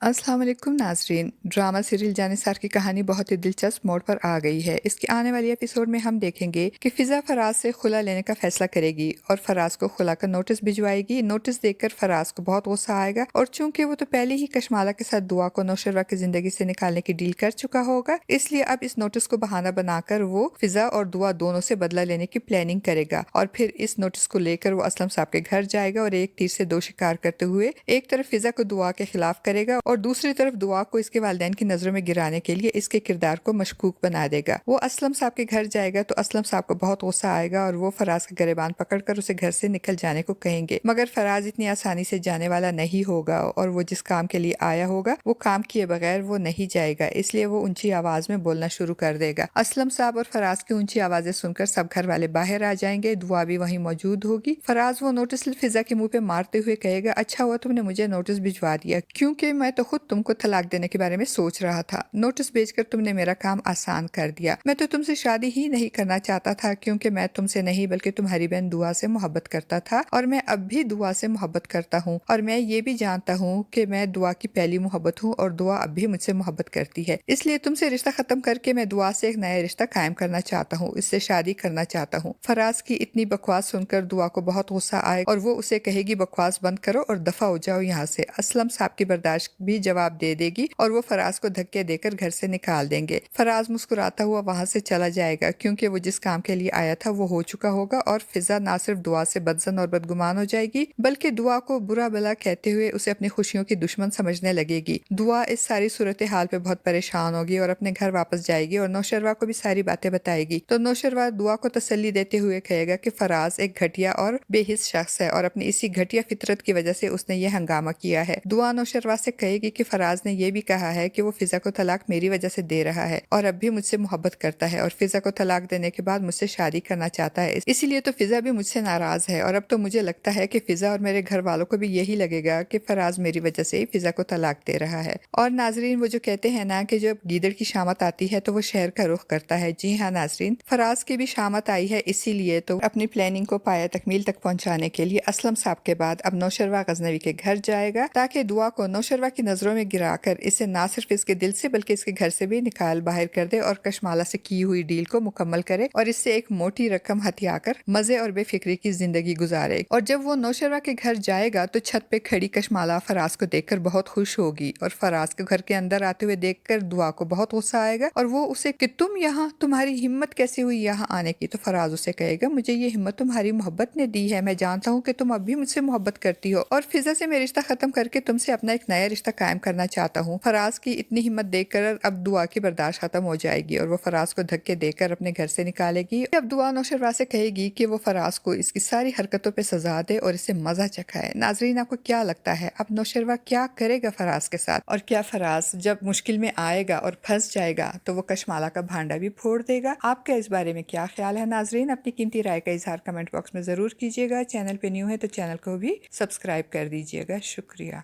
अस्सलाम वालेकुम नाज़रीन। ड्रामा सीरियल जानिसार की कहानी बहुत ही दिलचस्प मोड़ पर आ गई है। इसके आने वाली एपिसोड में हम देखेंगे कि फ़िज़ा फराज से खुला लेने का फैसला करेगी और फराज को खुला का नोटिस भिजवाएगी। नोटिस देखकर फराज को बहुत गुस्सा आएगा और चूंकि वो तो पहले ही कशमाला के साथ दुआ को नौशरवा की जिंदगी से निकालने की डील कर चुका होगा, इसलिए अब इस नोटिस को बहाना बनाकर वो फ़िज़ा और दुआ दोनों से बदला लेने की प्लानिंग करेगा और फिर इस नोटिस को लेकर वो असलम साहब के घर जाएगा और एक तीर से दो शिकार करते हुए एक तरफ फ़िज़ा को दुआ के खिलाफ करेगा और दूसरी तरफ दुआ को इसके वालिदैन की नजरों में गिराने के लिए इसके किरदार को मशकूक बना देगा। वो असलम साहब के घर जाएगा तो असलम साहब को बहुत गुस्सा आएगा और वो फराज का गिरबान पकड़कर उसे घर से निकल जाने को कहेंगे, मगर फराज इतनी आसानी से जाने वाला नहीं होगा और वो जिस काम के लिए आया होगा वो काम किए बगैर वो नहीं जाएगा, इसलिए वो ऊंची आवाज में बोलना शुरू कर देगा। असलम साहब और फराज की ऊंची आवाजें सुनकर सब घर वाले बाहर आ जाएंगे। दुआ भी वहीं मौजूद होगी। फराज वो नोटिस फ़िज़ा के मुंह पे मारते हुए कहेगा, अच्छा हुआ तुमने मुझे नोटिस भिजवा दिया, क्योंकि मैं तो खुद तुमको तलाक देने के बारे में सोच रहा था। नोटिस भेजकर तुमने मेरा काम आसान कर दिया। मैं तो तुमसे शादी ही नहीं करना चाहता था, क्योंकि मैं तुमसे नहीं बल्कि तुम्हारी बहन दुआ से मोहब्बत करता था और मैं अब भी दुआ से मोहब्बत करता हूँ और मैं ये भी जानता हूँ कि मैं दुआ की पहली मोहब्बत हूँ और दुआ अब भी मुझसे मोहब्बत करती है, इसलिए तुमसे रिश्ता खत्म करके मैं दुआ से एक नया रिश्ता कायम करना चाहता हूँ, इससे शादी करना चाहता हूँ। फराज की इतनी बकवास सुनकर दुआ को बहुत गुस्सा आए और वो उसे कहेगी, बकवास बंद करो और दफा हो जाओ यहाँ से। असलम साहब की बर्दाश्त भी जवाब दे देगी और वो फराज को धक्के देकर घर से निकाल देंगे। फराज मुस्कुराता हुआ वहां से चला जाएगा, क्योंकि वो जिस काम के लिए आया था वो हो चुका होगा और फ़िज़ा ना सिर्फ दुआ से बदजन और बदगुमान हो जाएगी बल्कि दुआ को बुरा भला कहते हुए उसे अपनी खुशियों की दुश्मन समझने लगेगी। दुआ इस सारी सूरत हाल पे बहुत परेशान होगी और अपने घर वापस जाएगी और नौशरवा को भी सारी बातें बताएगी। तो नौशरवा दुआ को तसल्ली देते हुए कहेगा कि फराज एक घटिया और बेहिस शख्स है और अपनी इसी घटिया फितरत की वजह से उसने ये हंगामा किया है। दुआ नौशरवा से कहेगी कि फराज ने यह भी कहा है कि वो फ़िज़ा को तलाक मेरी वजह से दे रहा है और अब भी मुझसे मोहब्बत करता है और फ़िज़ा को तलाक देने के बाद मुझसे शादी करना चाहता है, इसीलिए तो फ़िज़ा भी मुझसे नाराज है और अब तो मुझे लगता है कि फ़िज़ा और मेरे घर वालों को भी यही लगेगा कि फराज मेरी वजह से ही फ़िज़ा को तलाक दे रहा है। और नाजरीन, वो जो कहते हैं ना कि जब गीदड़ की शामत आती है तो वो शहर का रुख करता है। जी हाँ नाजरीन, फराज की भी शामत आई है, इसीलिए तो अपनी प्लानिंग को पाया तकमील तक पहुंचाने के लिए असलम साहब के बाद अब नौशरवा गजनवी के घर जाएगा ताकि दुआ को नौशरवा की नजरों में गिराकर इसे ना सिर्फ इसके दिल से बल्कि इसके घर से भी निकाल बाहर कर दे और कशमाला से की हुई डील को मुकम्मल करे और इससे एक मोटी रकम हथियाकर मजे और बेफिक्री की जिंदगी गुजारे। और जब वो नौशरवा के घर जाएगा तो छत पे खड़ी कशमाला फराज को देखकर बहुत खुश होगी और फराज को घर के अंदर आते हुए देखकर दुआ को बहुत गुस्सा आएगा और वो उसे कि तुम यहाँ, तुम्हारी हिम्मत कैसे हुई यहाँ आने की। तो फराज उसे कहेगा, मुझे ये हिम्मत तुम्हारी मोहब्बत ने दी है, मैं जानता हूँ कि तुम अब भी मुझसे मोहब्बत करती हो और फ़िज़ा से मैं रिश्ता खत्म करके तुमसे अपना एक नया रिश्ता कायम करना चाहता हूँ। फराज की इतनी हिम्मत देखकर अब दुआ की बर्दाश्त खत्म हो जाएगी और वो फराज को धक्के देकर अपने घर से निकालेगी। अब दुआ नौशरवा से कहेगी कि वो फराज को इसकी सारी हरकतों पे सजा दे और इसे मजा चखाए। नाजरीन, आपको क्या लगता है अब नौशरवा क्या करेगा फराज के साथ, और क्या फराज जब मुश्किल में आएगा और फंस जाएगा तो वो कशमाला का भांडा भी फोड़ देगा? आपका इस बारे में क्या ख्याल है? नाजरीन, अपनी कीमती राय का इजहार कमेंट बॉक्स में जरूर कीजिएगा। चैनल पे न्यू है तो चैनल को भी सब्सक्राइब कर दीजिएगा। शुक्रिया।